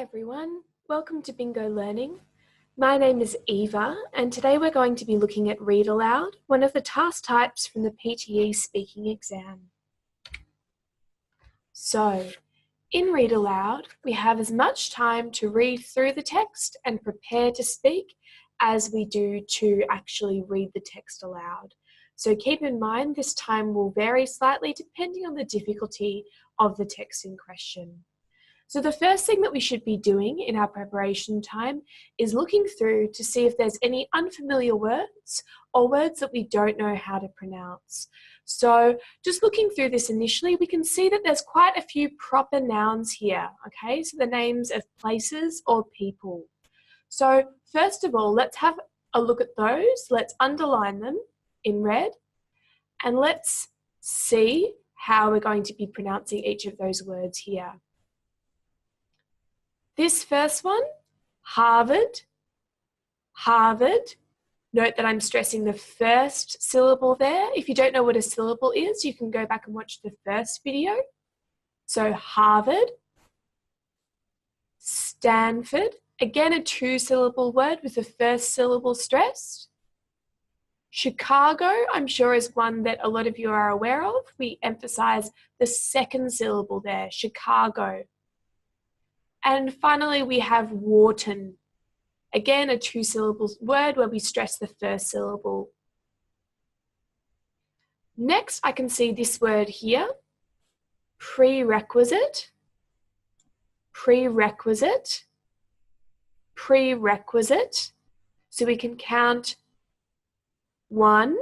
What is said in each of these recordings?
everyone, welcome to Bingo Learning. My name is Eva and today we're going to be looking at Read Aloud, one of the task types from the PTE speaking exam. So, in Read Aloud, we have as much time to read through the text and prepare to speak as we do to actually read the text aloud. So keep in mind this time will vary slightly depending on the difficulty of the text in question. So the first thing that we should be doing in our preparation time is looking through to see if there's any unfamiliar words or words that we don't know how to pronounce. So just looking through this initially, we can see that there's quite a few proper nouns here, okay? So the names of places or people. So first of all, let's have a look at those. Let's underline them in red and let's see how we're going to be pronouncing each of those words here. This first one, Harvard, Harvard. Note that I'm stressing the first syllable there. If you don't know what a syllable is, you can go back and watch the first video. So Harvard, Stanford, again a two-syllable word with the first syllable stressed. Chicago, I'm sure is one that a lot of you are aware of. We emphasize the second syllable there, Chicago. And finally, we have Wharton. Again, a two-syllable word where we stress the first syllable. Next, I can see this word here, prerequisite, prerequisite, prerequisite. So we can count 1,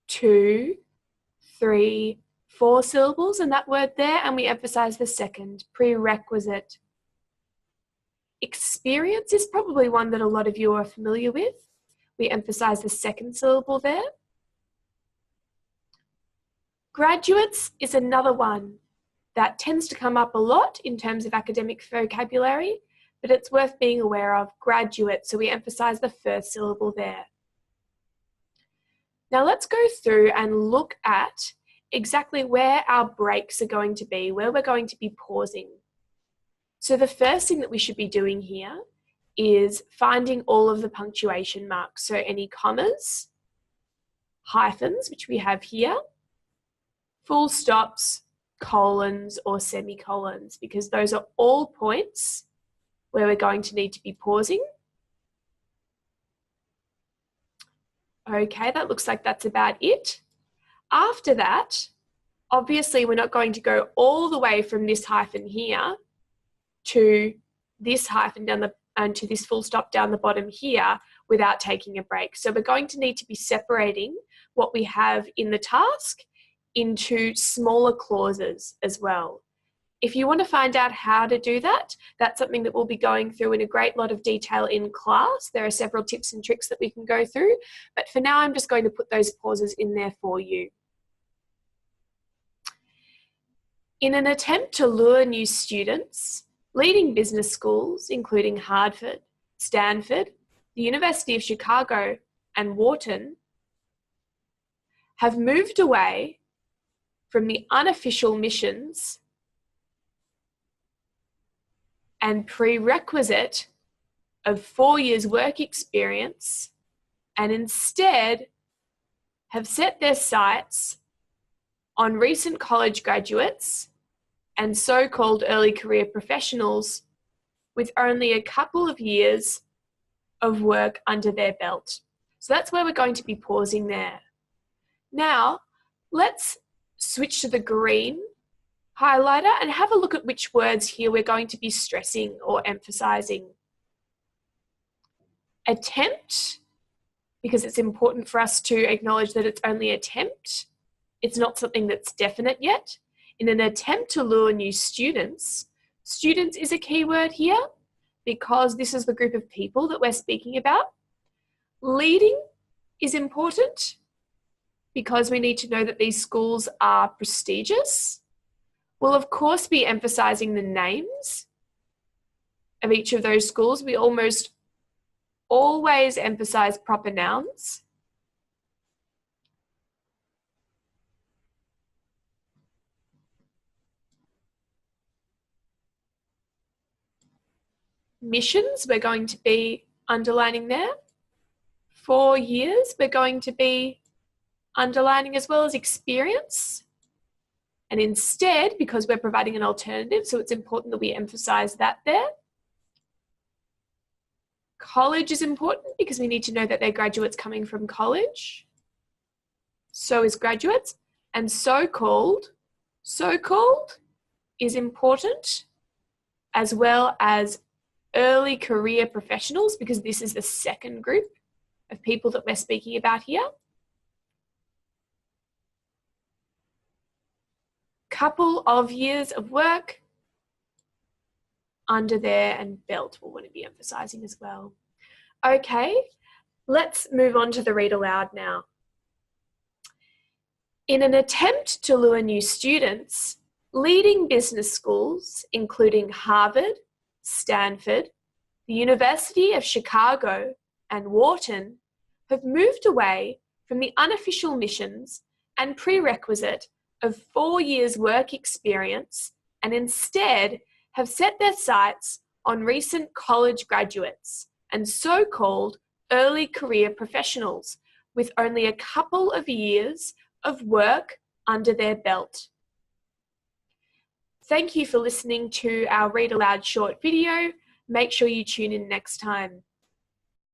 2, 3, 4 syllables in that word there, and we emphasize the second, prerequisite. Experience is probably one that a lot of you are familiar with. We emphasize the second syllable there. Graduates is another one that tends to come up a lot in terms of academic vocabulary, but it's worth being aware of. Graduate, so we emphasize the first syllable there. Now let's go through and look at exactly where our breaks are going to be, where we're going to be pausing. So the first thing that we should be doing here is finding all of the punctuation marks. So any commas, hyphens, which we have here, full stops, colons or semicolons, because those are all points where we're going to need to be pausing. Okay, that looks like that's about it. After that, obviously we're not going to go all the way from this hyphen here to this hyphen and to this full stop down the bottom here without taking a break. So we're going to need to be separating what we have in the task into smaller clauses as well. If you want to find out how to do that, that's something that we'll be going through in a great lot of detail in class. There are several tips and tricks that we can go through, but for now I'm just going to put those pauses in there for you. In an attempt to lure new students, leading business schools, including Harvard, Stanford, the University of Chicago, and Wharton, have moved away from the unofficial missions and prerequisite of 4 years work experience and instead have set their sights on recent college graduates and so-called early career professionals with only a couple of years of work under their belt. So that's where we're going to be pausing there. Now, let's switch to the green highlighter and have a look at which words here we're going to be stressing or emphasizing. Attempt, because it's important for us to acknowledge that it's only attempt. It's not something that's definite yet. In an attempt to lure new students, students is a key word here because this is the group of people that we're speaking about. Leading is important because we need to know that these schools are prestigious. We'll of course be emphasizing the names of each of those schools. We almost always emphasize proper nouns. missions, we're going to be underlining there. 4 years, we're going to be underlining as well as experience. And instead, because we're providing an alternative, so it's important that we emphasize that there. College is important because we need to know that they're graduates coming from college. So is graduates. And so-called is important, as well as early career professionals, because this is the second group of people that we're speaking about here. Couple of years of work under there, and belt we'll want to be emphasizing as well. Okay, let's move on to the read aloud now. In an attempt to lure new students, leading business schools, including Harvard, Stanford, the University of Chicago, and Wharton, have moved away from the unofficial missions and prerequisite of 4 years work experience and instead have set their sights on recent college graduates and so-called early career professionals with only a couple of years of work under their belt. Thank you for listening to our Read Aloud short video. Make sure you tune in next time.